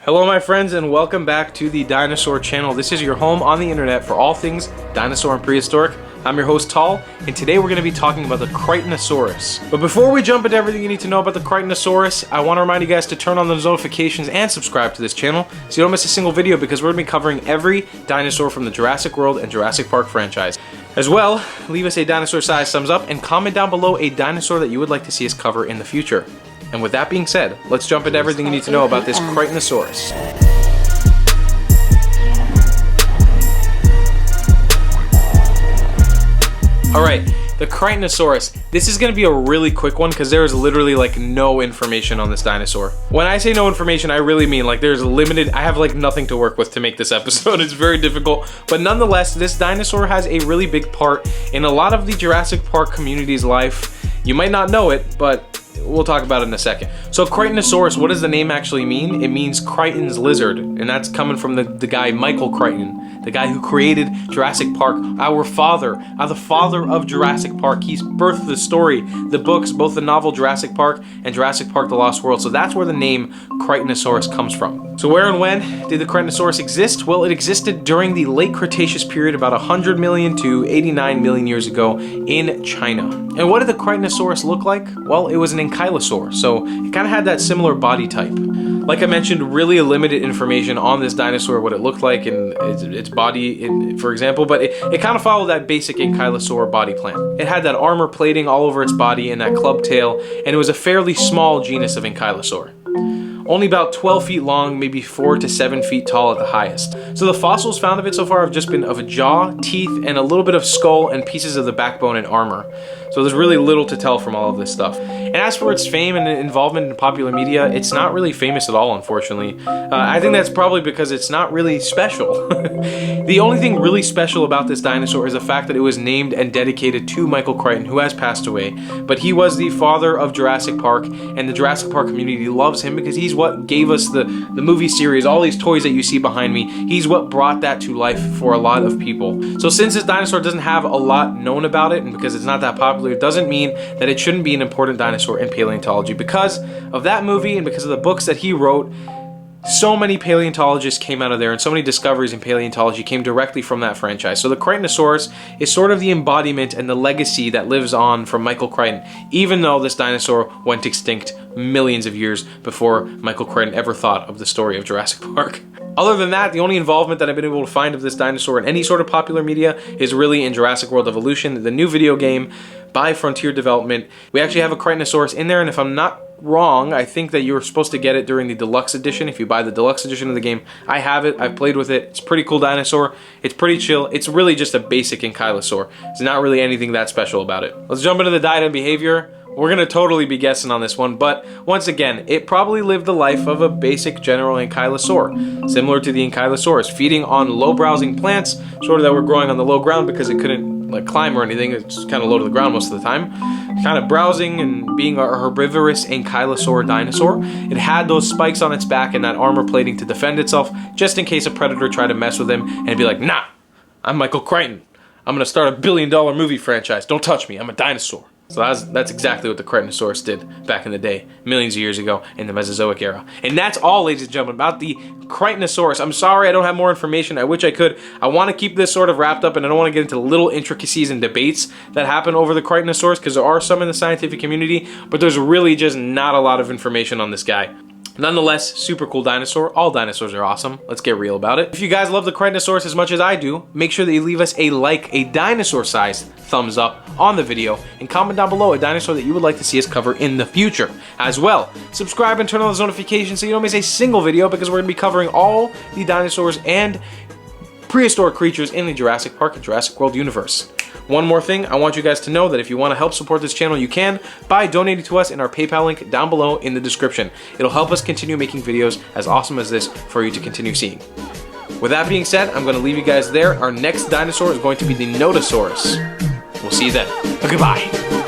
Hello my friends and welcome back to the Dinosaur channel. This is your home on the internet for all things dinosaur and prehistoric. I'm your host Tall, and today we're going to be talking about the Crichtonsaurus. But before we jump into everything you need to know about the Crichtonsaurus, I want to remind you guys to turn on those notifications and subscribe to this channel so you don't miss a single video, because we're going to be covering every dinosaur from the Jurassic World and Jurassic Park franchise. As well, leave us a dinosaur-sized thumbs up and comment down below a dinosaur that you would like to see us cover in the future. And with that being said, let's jump into everything you need to know about this Crichtonsaurus. Alright, the Crichtonsaurus. This is going to be a really quick one because there is literally like no information on this dinosaur. When I say no information, I really mean like there's limited, I have like nothing to work with to make this episode. It's very difficult, but nonetheless, this dinosaur has a really big part in a lot of the Jurassic Park community's life. You might not know it, but we'll talk about it in a second. So Crichtonsaurus, what does the name actually mean? It means Crichton's lizard, and that's coming from the guy Michael Crichton, the guy who created Jurassic Park, our father, the father of Jurassic Park. He's birthed the story, the books, both the novel Jurassic Park and Jurassic Park The Lost World. So that's where the name Crichtonsaurus comes from. So where and when did the Crichtonsaurus exist? Well, it existed during the late Cretaceous period, about 100 million to 89 million years ago in China. And what did the Crichtonsaurus look like? Well, it was an ankylosaur, so it kind of had that similar body type. Like I mentioned, really limited information on this dinosaur, what it looked like and its body, for example, but it kind of followed that basic ankylosaur body plan. It had that armor plating all over its body and that club tail, and it was a fairly small genus of ankylosaur. Only about 12 feet long, maybe 4 to 7 feet tall at the highest. So the fossils found of it so far have just been of a jaw, teeth, and a little bit of skull and pieces of the backbone and armor. So there's really little to tell from all of this stuff. And as for its fame and involvement in popular media, it's not really famous at all, unfortunately. I think that's probably because it's not really special. The only thing really special about this dinosaur is the fact that it was named and dedicated to Michael Crichton, who has passed away. But he was the father of Jurassic Park, and the Jurassic Park community loves him because he's what gave us the movie series, all these toys that you see behind me. He's what brought that to life for a lot of people. So since this dinosaur doesn't have a lot known about it, and because it's not that popular, it doesn't mean that it shouldn't be an important dinosaur in paleontology. Because of that movie and because of the books that he wrote, so many paleontologists came out of there, and so many discoveries in paleontology came directly from that franchise. So the Crichtonsaurus is sort of the embodiment and the legacy that lives on from Michael Crichton, even though this dinosaur went extinct millions of years before Michael Crichton ever thought of the story of Jurassic Park. Other than that, the only involvement that I've been able to find of this dinosaur in any sort of popular media is really in Jurassic World Evolution, the new video game by Frontier Development. We actually have a Crichtonsaurus in there, and if I'm not wrong, I think that you're supposed to get it during the deluxe edition. If you buy the deluxe edition of the game, I have it, I've played with it. It's a pretty cool dinosaur. It's pretty chill. It's really just a basic ankylosaur. There's not really anything that special about it. Let's jump into the diet and behavior. We're gonna totally be guessing on this one, but once again, it probably lived the life of a basic general ankylosaur, similar to the Ankylosaurus, feeding on low-browsing plants, sort of that were growing on the low ground because it couldn't like climb or anything. It's kind of low to the ground most of the time. Kind of browsing and being a herbivorous ankylosaur dinosaur. It had those spikes on its back and that armor plating to defend itself, just in case a predator tried to mess with him, and it'd be like, nah, I'm Michael Crichton. I'm gonna start a billion-dollar movie franchise. Don't touch me, I'm a dinosaur. So that's exactly what the Crichtonsaurus did back in the day, millions of years ago in the Mesozoic era. And that's all, ladies and gentlemen, about the Crichtonsaurus. I'm sorry I don't have more information. I wish I could. I want to keep this sort of wrapped up, and I don't want to get into little intricacies and debates that happen over the Crichtonsaurus, because there are some in the scientific community, but there's really just not a lot of information on this guy. Nonetheless, super cool dinosaur. All dinosaurs are awesome. Let's get real about it. If you guys love the Crichtonsaurus as much as I do, make sure that you leave us a dinosaur-sized thumbs up on the video, and comment down below a dinosaur that you would like to see us cover in the future. As well, subscribe and turn on those notifications so you don't miss a single video, because we're going to be covering all the dinosaurs and prehistoric creatures in the Jurassic Park and Jurassic World universe. One more thing, I want you guys to know that if you want to help support this channel, you can by donating to us in our PayPal link down below in the description. It'll help us continue making videos as awesome as this for you to continue seeing. With that being said, I'm going to leave you guys there. Our next dinosaur is going to be the Nodosaurus. We'll see you then. Goodbye.